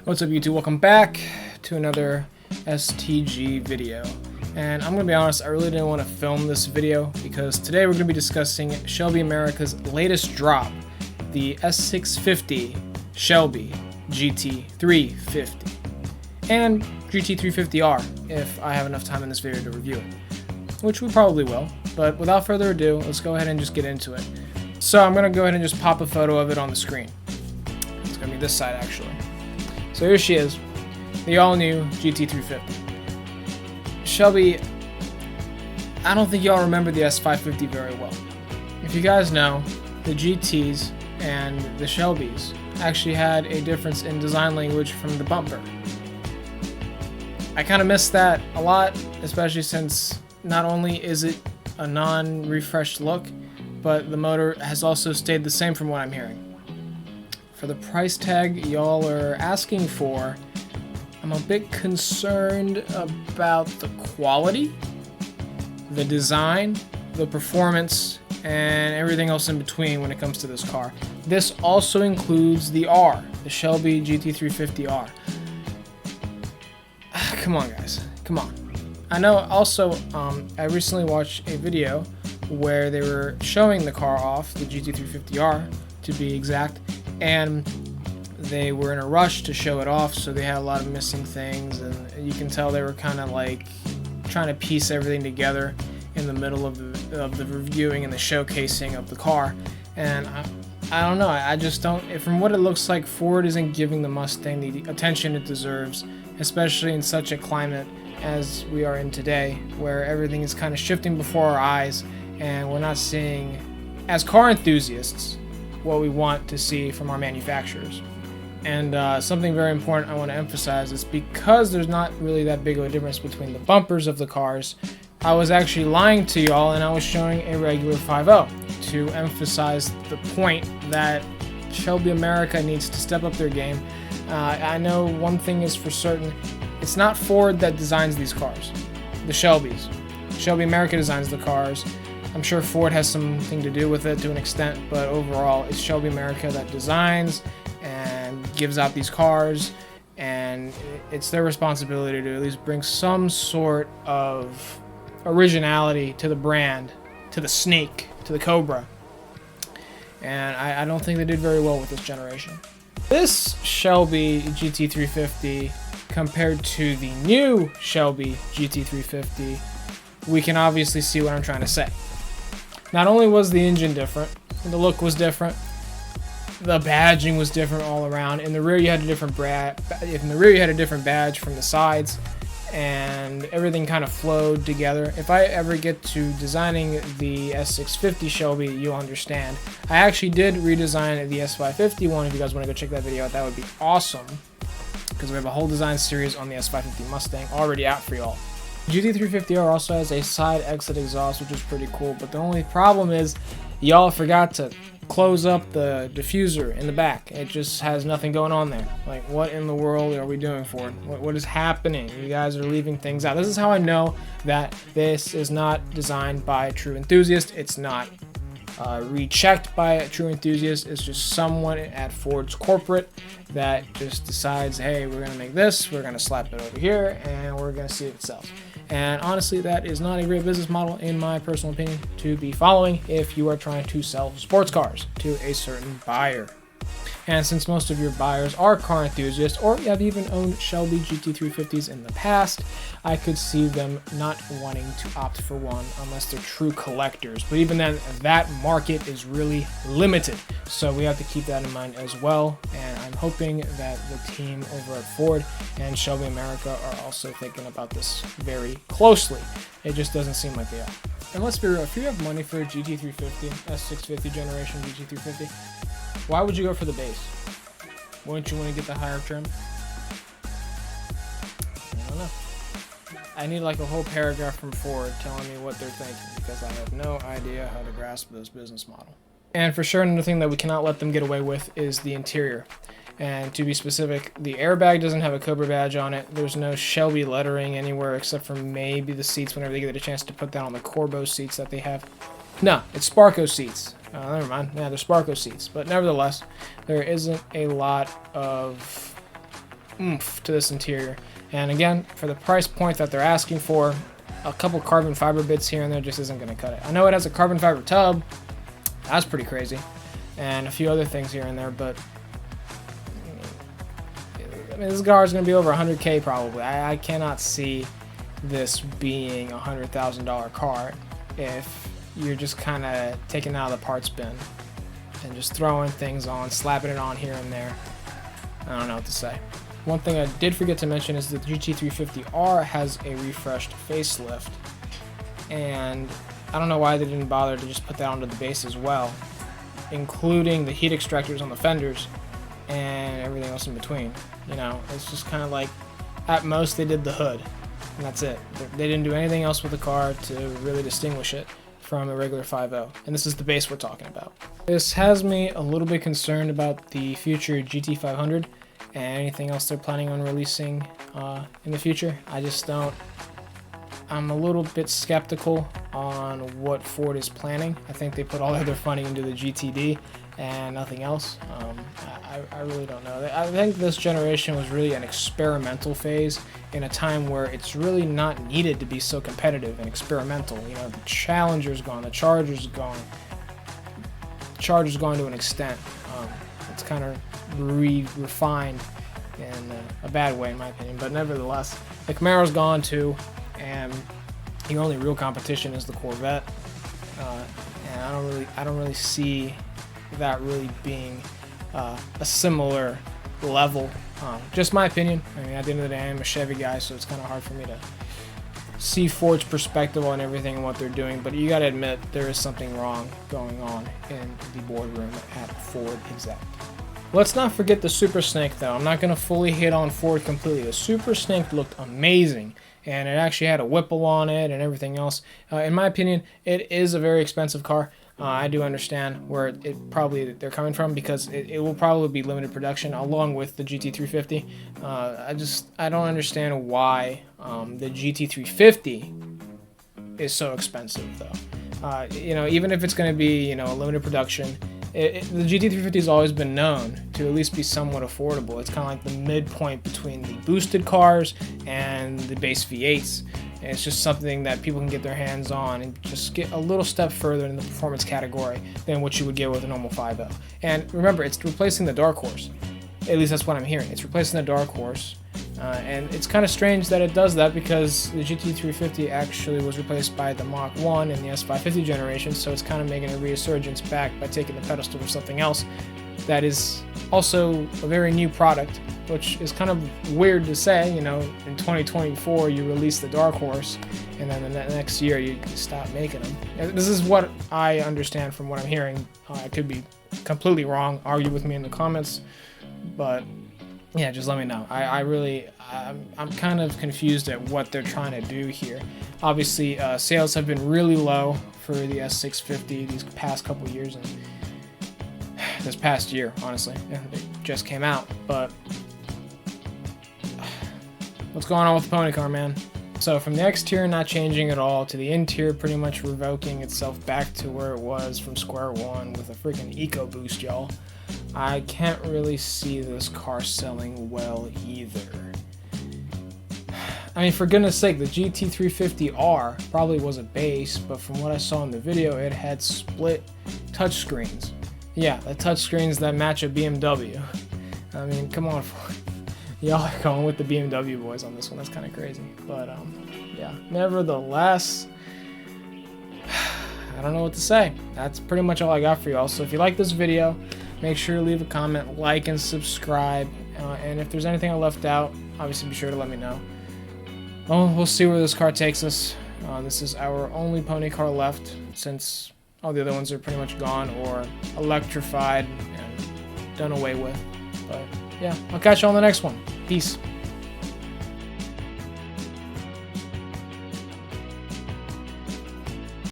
What's up YouTube? Welcome back to another STG video. And I'm going to be honest, I really didn't want to film this video because today we're going to be discussing Shelby America's latest drop, the S650 Shelby GT350 and GT350R if I have enough time in this video to review it, which we probably will. But without further ado, let's go ahead and just get into it. So I'm going to go ahead and just pop a photo of it on the screen. It's going to be this side actually. So here she is, the all-new GT350. Shelby, I don't think y'all remember the S550 very well. If you guys know, the GTs and the Shelbys actually had a difference in design language from the bumper. I kind of miss that a lot, especially since not only is it a non-refreshed look, but the motor has also stayed the same from what I'm hearing. For the price tag y'all are asking for, I'm a bit concerned about the quality, the design, the performance, and everything else in between when it comes to this car. This also includes the R, the Shelby GT350R. Come on guys, come on. I know also, I recently watched a video where they were showing the car off, the GT350R to be exact, and they were in a rush to show it off, so they had a lot of missing things, and you can tell they were kind of like trying to piece everything together in the middle of the reviewing and the showcasing of the car. And I don't know, I just don't, from what it looks like, Ford isn't giving the Mustang the attention it deserves, especially in such a climate as we are in today, where everything is kind of shifting before our eyes, and we're not seeing, as car enthusiasts, what we want to see from our manufacturers. And something very important I want to emphasize is because there's not really that big of a difference between the bumpers of the cars, I was actually lying to y'all and I was showing a regular 5.0 to emphasize the point that Shelby America needs to step up their game. I know one thing is for certain, it's not Ford that designs these cars, the Shelbys. Shelby America designs the cars. I'm sure Ford has something to do with it to an extent, but overall it's Shelby America that designs and gives out these cars, and it's their responsibility to at least bring some sort of originality to the brand, to the Snake, to the Cobra. And I don't think they did very well with this generation. This Shelby GT350 compared to the new Shelby GT350, we can obviously see what I'm trying to say. Not only was the engine different, the look was different, the badging was different all around. In the rear you had a different badge from the sides, and everything kind of flowed together. If I ever get to designing the S650 Shelby, you'll understand. I actually did redesign the S550 one. If you guys want to go check that video out, that would be awesome, because we have a whole design series on the S550 Mustang already out for y'all. GT350R also has a side exit exhaust, which is pretty cool, but the only problem is y'all forgot to close up the diffuser in the back. It just has nothing going on there. Like, what in the world are we doing, Ford? What is happening? You guys are leaving things out. This is how I know that this is not designed by a true enthusiast. It's not rechecked by a true enthusiast. It's just someone at Ford's corporate that just decides, hey, we're gonna make this, we're gonna slap it over here, and we're gonna see if it sells. And honestly, that is not a great business model, in my personal opinion, to be following if you are trying to sell sports cars to a certain buyer. And since most of your buyers are car enthusiasts, or you have even owned Shelby GT350s in the past, I could see them not wanting to opt for one unless they're true collectors. But even then, that market is really limited. So we have to keep that in mind as well. And I'm hoping that the team over at Ford and Shelby America are also thinking about this very closely. It just doesn't seem like they are. And let's be real, if you have money for a GT350, S650 generation GT350, why would you go for the base? Wouldn't you want to get the higher trim? I don't know. I need like a whole paragraph from Ford telling me what they're thinking, because I have no idea how to grasp this business model. And for sure, another thing that we cannot let them get away with is the interior. And to be specific, the airbag doesn't have a Cobra badge on it. There's no Shelby lettering anywhere except for maybe the seats whenever they get a chance to put that on the Corbo seats that they have. No, it's Sparco seats. Never mind. Yeah, they're Sparco seats. But nevertheless, there isn't a lot of oomph to this interior. And again, for the price point that they're asking for, a couple carbon fiber bits here and there just isn't going to cut it. I know it has a carbon fiber tub. That's pretty crazy. And a few other things here and there, but I mean, this car is going to be over 100K probably. I cannot see this being a $100,000 car if you're just kind of taking it out of the parts bin and just throwing things on, slapping it on here and there. I don't know what to say. One thing I did forget to mention is that the GT350R has a refreshed facelift, and I don't know why they didn't bother to just put that onto the base as well, including the heat extractors on the fenders and everything else in between. You know, it's just kind of like, at most they did the hood, and that's it. They didn't do anything else with the car to really distinguish it from a regular 5.0, and this is the base we're talking about. This has me a little bit concerned about the future GT500 and anything else they're planning on releasing in the future. I'm a little bit skeptical on what Ford is planning. I think they put all of their funding into the GTD and nothing else. I really don't know. I think this generation was really an experimental phase in a time where it's really not needed to be so competitive and experimental. You know, the Challenger's gone, the Charger's gone. The Charger's gone to an extent. It's kind of refined in a bad way in my opinion, but nevertheless, the Camaro's gone too, and the only real competition is the Corvette, and I don't really see that really being a similar level. Just my opinion. I mean, at the end of the day, I'm a Chevy guy, so it's kind of hard for me to see Ford's perspective on everything and what they're doing, but you got to admit there is something wrong going on in the boardroom at Ford Exact. Let's not forget the Super Snake though. I'm not going to fully hit on Ford completely. The Super Snake looked amazing, and it actually had a Whipple on it and everything else. In my opinion, it is a very expensive car. I do understand where they're coming from, because it will probably be limited production along with the GT350. I don't understand why the GT350 is so expensive though. You know, even if it's going to be, you know, a limited production, the GT350 has always been known to at least be somewhat affordable. It's kind of like the midpoint between the boosted cars and the base V8s. And it's just something that people can get their hands on and just get a little step further in the performance category than what you would get with a normal 5.0. And remember, it's replacing the Dark Horse. At least that's what I'm hearing. It's replacing the Dark Horse. And it's kind of strange that it does that, because the GT350 actually was replaced by the Mach 1 in the S550 generation, so it's kind of making a resurgence back by taking the pedestal for something else that is also a very new product, which is kind of weird to say. You know, in 2024 you release the Dark Horse, and then the next year you stop making them. This is what I understand from what I'm hearing. I could be completely wrong. Argue with me in the comments, but yeah, just let me know. I'm kind of confused at what they're trying to do here. Obviously, sales have been really low for the S650 these past couple years, and this past year, honestly. It just came out, but what's going on with the pony car, man? So from the exterior not changing at all to the interior pretty much revoking itself back to where it was from square one with a freaking EcoBoost, y'all. I can't really see this car selling well either. I mean, for goodness sake, the GT350R probably was a base, but from what I saw in the video, it had split touchscreens. Yeah, the touchscreens that match a BMW. I mean, come on, y'all are going with the BMW boys on this one. That's kind of crazy, but yeah. Nevertheless, I don't know what to say. That's pretty much all I got for y'all. So if you like this video, make sure to leave a comment, like, and subscribe. And if there's anything I left out, obviously be sure to let me know. Well, we'll see where this car takes us. This is our only pony car left, since all the other ones are pretty much gone or electrified and done away with. But yeah, I'll catch you on the next one. Peace.